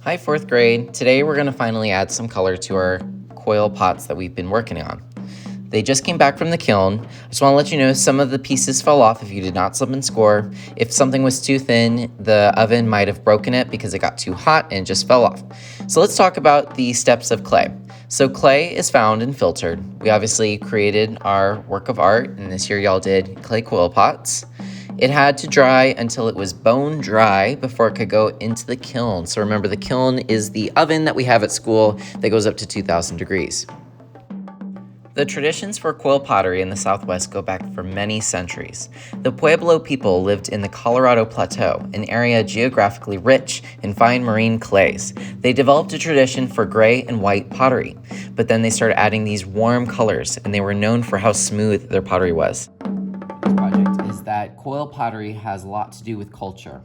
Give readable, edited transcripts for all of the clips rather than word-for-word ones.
Hi, fourth grade. Today we're going to finally add some color to our coil pots that we've been working on. They just came back from the kiln. I just want to let you know some of the pieces fell off if you did not slip and score. If something was too thin, the oven might have broken it because it got too hot and just fell off. So let's talk about the steps of clay. So clay is found and filtered. We obviously created our work of art, and this year y'all did clay coil pots. It had to dry until it was bone dry before it could go into the kiln. So remember, the kiln is the oven that we have at school that goes up to 2,000 degrees. The traditions for coil pottery in the Southwest go back for many centuries. The Pueblo people lived in the Colorado Plateau, an area geographically rich in fine marine clays. They developed a tradition for gray and white pottery, but then they started adding these warm colors, and they were known for how smooth their pottery was. This project is that coil pottery has a lot to do with culture.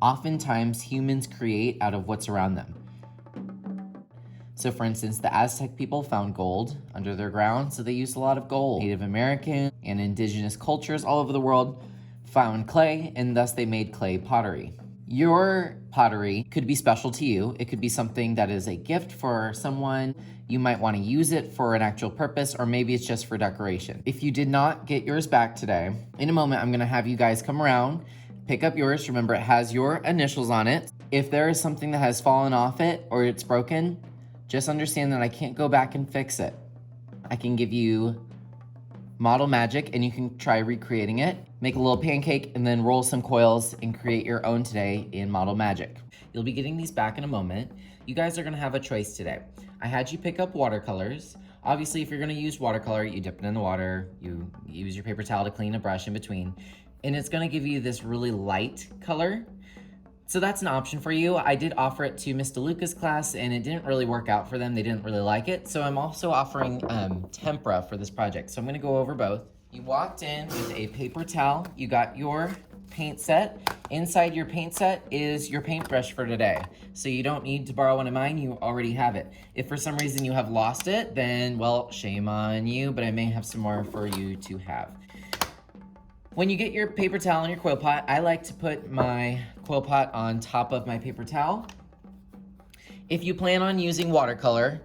Oftentimes, humans create out of what's around them. So for instance, the Aztec people found gold under their ground, so they used a lot of gold. Native American and indigenous cultures all over the world found clay, and thus they made clay pottery. Your pottery could be special to you. It could be something that is a gift for someone. You might want to use it for an actual purpose, or maybe it's just for decoration. If you did not get yours back today, in a moment, I'm going to have you guys come around, pick up yours. Remember, it has your initials on it. If there is something that has fallen off it or it's broken, just understand that I can't go back and fix it. I can give you model magic and you can try recreating it. Make a little pancake and then roll some coils and create your own today in model magic. You'll be getting these back in a moment. You guys are gonna have a choice today. I had you pick up watercolors. Obviously, if you're gonna use watercolor, you dip it in the water, you use your paper towel to clean a brush in between, and it's gonna give you this really light color. So that's an option for you. I did offer it to Miss DeLuca's class and it didn't really work out for them. They didn't really like it. So I'm also offering tempera for this project. So I'm gonna go over both. You walked in with a paper towel. You got your paint set. Inside your paint set is your paintbrush for today. So you don't need to borrow one of mine, you already have it. If for some reason you have lost it, then well, shame on you, but I may have some more for you to have. When you get your paper towel and your coil pot, I like to put my coil pot on top of my paper towel. If you plan on using watercolor,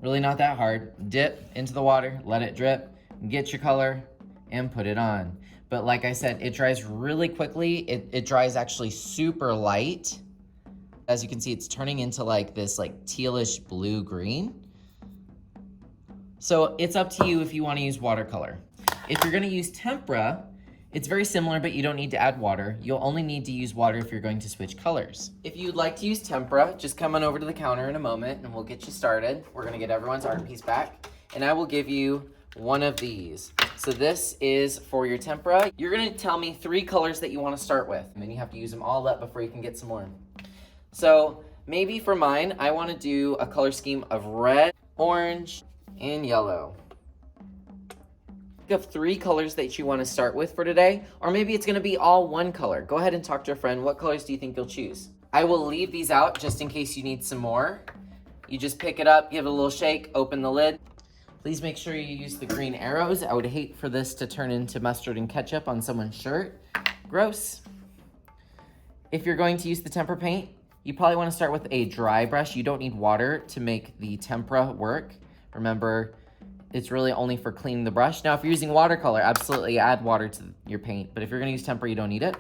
really not that hard, dip into the water, let it drip, get your color, and put it on. But like I said, it dries really quickly. It dries actually super light. As you can see, it's turning into like this like tealish blue-green. So it's up to you if you want to use watercolor. If you're going to use tempera, it's very similar, but you don't need to add water. You'll only need to use water if you're going to switch colors. If you'd like to use tempera, just come on over to the counter in a moment and we'll get you started. We're gonna get everyone's art piece back, and I will give you one of these. So this is for your tempera. You're gonna tell me 3 colors that you wanna start with, and then you have to use them all up before you can get some more. So maybe for mine, I wanna do a color scheme of red, orange, and yellow. Of 3 colors that you want to start with for today, or maybe it's going to be all one color. Go ahead and talk to a friend. What colors do you think you'll choose? I will leave these out just in case you need some more. You just pick it up, give it a little shake, open the lid. Please make sure you use the green arrows. I would hate for this to turn into mustard and ketchup on someone's shirt. Gross. If you're going to use the tempera paint, you probably want to start with a dry brush. You don't need water to make the tempera work. Remember, it's really only for cleaning the brush. Now, if you're using watercolor, absolutely add water to your paint. But if you're gonna use tempera, you don't need it.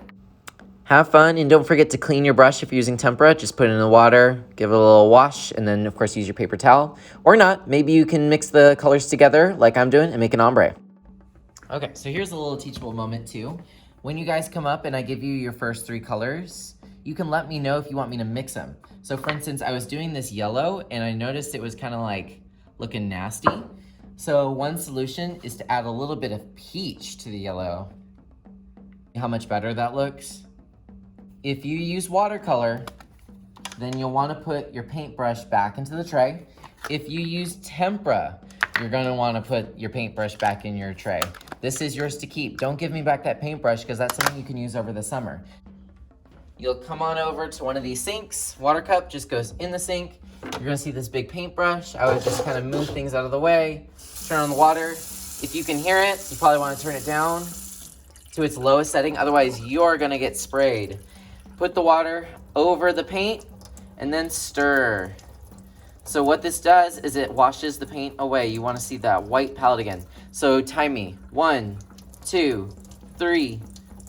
Have fun, and don't forget to clean your brush if you're using tempera. Just put it in the water, give it a little wash, and then, of course, use your paper towel. Or not, maybe you can mix the colors together like I'm doing and make an ombre. Okay, so here's a little teachable moment, too. When you guys come up and I give you your first 3 colors, you can let me know if you want me to mix them. So, for instance, I was doing this yellow, and I noticed it was kind of like looking nasty. So one solution is to add a little bit of peach to the yellow. How much better that looks? If you use watercolor, then you'll want to put your paintbrush back into the tray. If you use tempera, you're going to want to put your paintbrush back in your tray. This is yours to keep. Don't give me back that paintbrush because that's something you can use over the summer. You'll come on over to one of these sinks. Water cup just goes in the sink. You're gonna see this big paintbrush. I would just kind of move things out of the way, turn on the water. If you can hear it, you probably wanna turn it down to its lowest setting, otherwise you're gonna get sprayed. Put the water over the paint and then stir. So what this does is it washes the paint away. You want to see that white palette again. So time me. 1, 2, 3,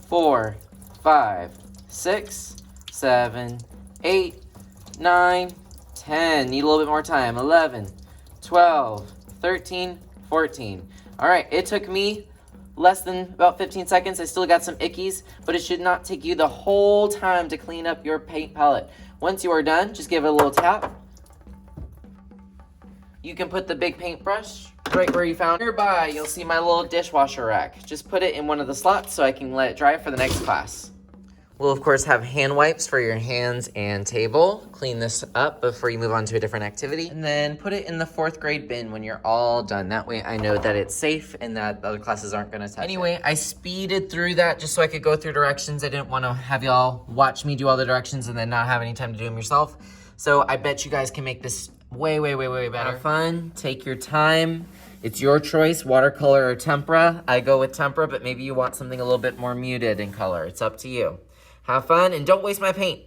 4, 5, 6, 7, 8, 9, 10. Need a little bit more time. 11, 12, 13, 14. All right, it took me less than about 15 seconds. I still got some ickies, but it should not take you the whole time to clean up your paint palette. Once you are done, just give it a little tap. You can put the big paintbrush right where you found. Nearby, you'll see my little dishwasher rack. Just put it in one of the slots so I can let it dry for the next class. We'll of course have hand wipes for your hands and table. Clean this up before you move on to a different activity. And then put it in the 4th grade bin when you're all done. That way I know that it's safe and that the other classes aren't gonna touch it. Anyway, I speeded through that just so I could go through directions. I didn't wanna have y'all watch me do all the directions and then not have any time to do them yourself. So I bet you guys can make this way better. Have fun, take your time. It's your choice, watercolor or tempera. I go with tempera, but maybe you want something a little bit more muted in color. It's up to you. Have fun and don't waste my paint.